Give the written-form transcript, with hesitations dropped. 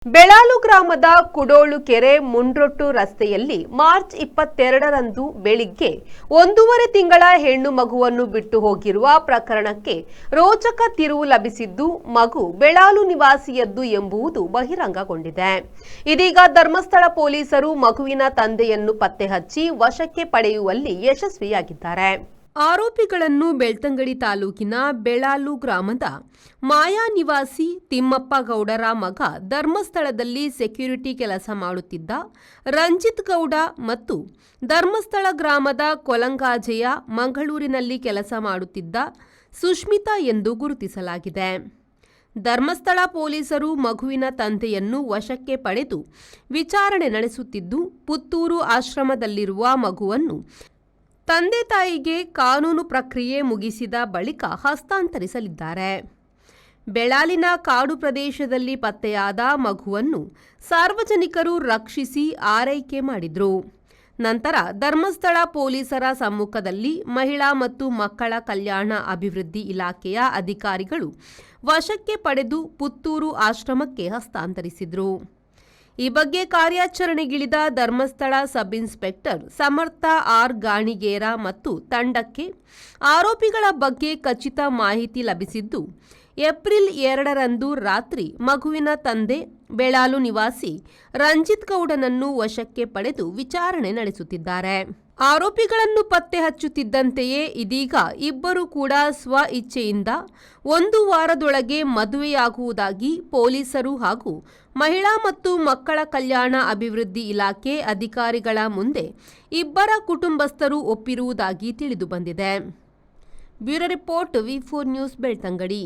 ಬೆಳಾಲು ಗ್ರಾಮದ ಕುಡೋಳು ಕೆರೆ ಮುಂಡ್ರೊಟ್ಟು ರಸ್ತೆಯಲ್ಲಿ ಮಾರ್ಚ್ 22ರಂದು ಬೆಳಿಗ್ಗೆ 1.5 ತಿಂಗಳ ಹೆಣ್ಣು ಮಗುವನ್ನು ಬಿಟ್ಟು ಹೋಗಿರುವ ಪ್ರಕರಣಕ್ಕೆ ರೋಚಕ ತಿರುವು ಲಭಿಸಿದ್ದು, ಮಗು ಬೆಳಾಲು ನಿವಾಸಿಯದ್ದು ಎಂಬುದು ಬಹಿರಂಗಗೊಂಡಿದೆ. ಇದೀಗ ಧರ್ಮಸ್ಥಳ ಪೊಲೀಸರು ಮಗುವಿನ ತಂದೆಯನ್ನು ಪತ್ತೆ ಹಚ್ಚಿ ವಶಕ್ಕೆ ಪಡೆಯುವಲ್ಲಿ ಯಶಸ್ವಿಯಾಗಿದ್ದಾರೆ. ಆರೋಪಿಗಳನ್ನು ಬೆಳ್ತಂಗಡಿ ತಾಲೂಕಿನ ಬೆಳಾಲು ಗ್ರಾಮದ ಮಾಯಾ ನಿವಾಸಿ ತಿಮ್ಮಪ್ಪ ಗೌಡರ ಮಗ, ಧರ್ಮಸ್ಥಳದಲ್ಲಿ ಸೆಕ್ಯೂರಿಟಿ ಕೆಲಸ ಮಾಡುತ್ತಿದ್ದ ರಂಜಿತ್ ಗೌಡ ಮತ್ತು ಧರ್ಮಸ್ಥಳ ಗ್ರಾಮದ ಕೊಲಂಗಾಜೆಯ ಮಂಗಳೂರಿನಲ್ಲಿ ಕೆಲಸ ಮಾಡುತ್ತಿದ್ದ ಸುಷ್ಮಿತಾ ಎಂದು ಗುರುತಿಸಲಾಗಿದೆ. ಧರ್ಮಸ್ಥಳ ಪೊಲೀಸರು ಮಗುವಿನ ತಂದೆಯನ್ನು ವಶಕ್ಕೆ ಪಡೆದು ವಿಚಾರಣೆ ನಡೆಸುತ್ತಿದ್ದು, ಪುತ್ತೂರು ಆಶ್ರಮದಲ್ಲಿರುವ ಮಗುವನ್ನು ತಂದೆ ತಾಯಿಗೆ ಕಾನೂನು ಪ್ರಕ್ರಿಯೆ ಮುಗಿಸಿದ ಬಳಿಕ ಹಸ್ತಾಂತರಿಸಲಿದ್ದಾರೆ. ಬೆಳಾಲಿನ ಕಾಡು ಪ್ರದೇಶದಲ್ಲಿ ಪತ್ತೆಯಾದ ಮಗುವನ್ನು ಸಾರ್ವಜನಿಕರು ರಕ್ಷಿಸಿ ಆರೈಕೆ ಮಾಡಿದ್ರು. ನಂತರ ಧರ್ಮಸ್ಥಳ ಪೊಲೀಸರ ಸಮ್ಮುಖದಲ್ಲಿ ಮಹಿಳಾ ಮತ್ತು ಮಕ್ಕಳ ಕಲ್ಯಾಣ ಅಭಿವೃದ್ಧಿ ಇಲಾಖೆಯ ಅಧಿಕಾರಿಗಳು ವಶಕ್ಕೆ ಪಡೆದು ಪುತ್ತೂರು ಆಶ್ರಮಕ್ಕೆ ಹಸ್ತಾಂತರಿಸಿದ್ರು. ಈ ಬಗ್ಗೆ ಕಾರ್ಯಾಚರಣೆಗಿಳಿದ ಧರ್ಮಸ್ಥಳ ಸಬ್ ಇನ್ಸ್ಪೆಕ್ಟರ್ ಸಮರ್ಥ ಆರ್ ಗಾಣಿಗೇರ ಮತ್ತು ತಂಡಕ್ಕೆ ಆರೋಪಿಗಳ ಬಗ್ಗೆ ಖಚಿತ ಮಾಹಿತಿ ಲಭಿಸಿದ್ದು, ಏಪ್ರಿಲ್ 2ರಂದು ರಾತ್ರಿ ಮಗುವಿನ ತಂದೆ ಬೆಳಾಲು ನಿವಾಸಿ ರಂಜಿತ್ ಗೌಡನನ್ನು ವಶಕ್ಕೆ ಪಡೆದು ವಿಚಾರಣೆ ನಡೆಸುತ್ತಿದ್ದಾರೆ. ಆರೋಪಿಗಳನ್ನು ಪತ್ತೆ ಹಚ್ಚುತ್ತಿದ್ದಂತೆಯೇ ಇದೀಗ ಇಬ್ಬರು ಕೂಡ ಸ್ವ ಇಚ್ಛೆಯಿಂದ 1 ವಾರದೊಳಗೆ ಮದುವೆಯಾಗುವುದಾಗಿ ಪೊಲೀಸರು ಹಾಗೂ ಮಹಿಳಾ ಮತ್ತು ಮಕ್ಕಳ ಕಲ್ಯಾಣ ಅಭಿವೃದ್ಧಿ ಇಲಾಖೆ ಅಧಿಕಾರಿಗಳ ಮುಂದೆ ಇಬ್ಬರ ಕುಟುಂಬಸ್ಥರು ಒಪ್ಪಿರುವುದಾಗಿ ತಿಳಿದುಬಂದಿದೆ. ಬ್ಯೂರೋ ರಿಪೋರ್ಟ್, ವಿ4 ನ್ಯೂಸ್, ಬೆಳ್ತಂಗಡಿ.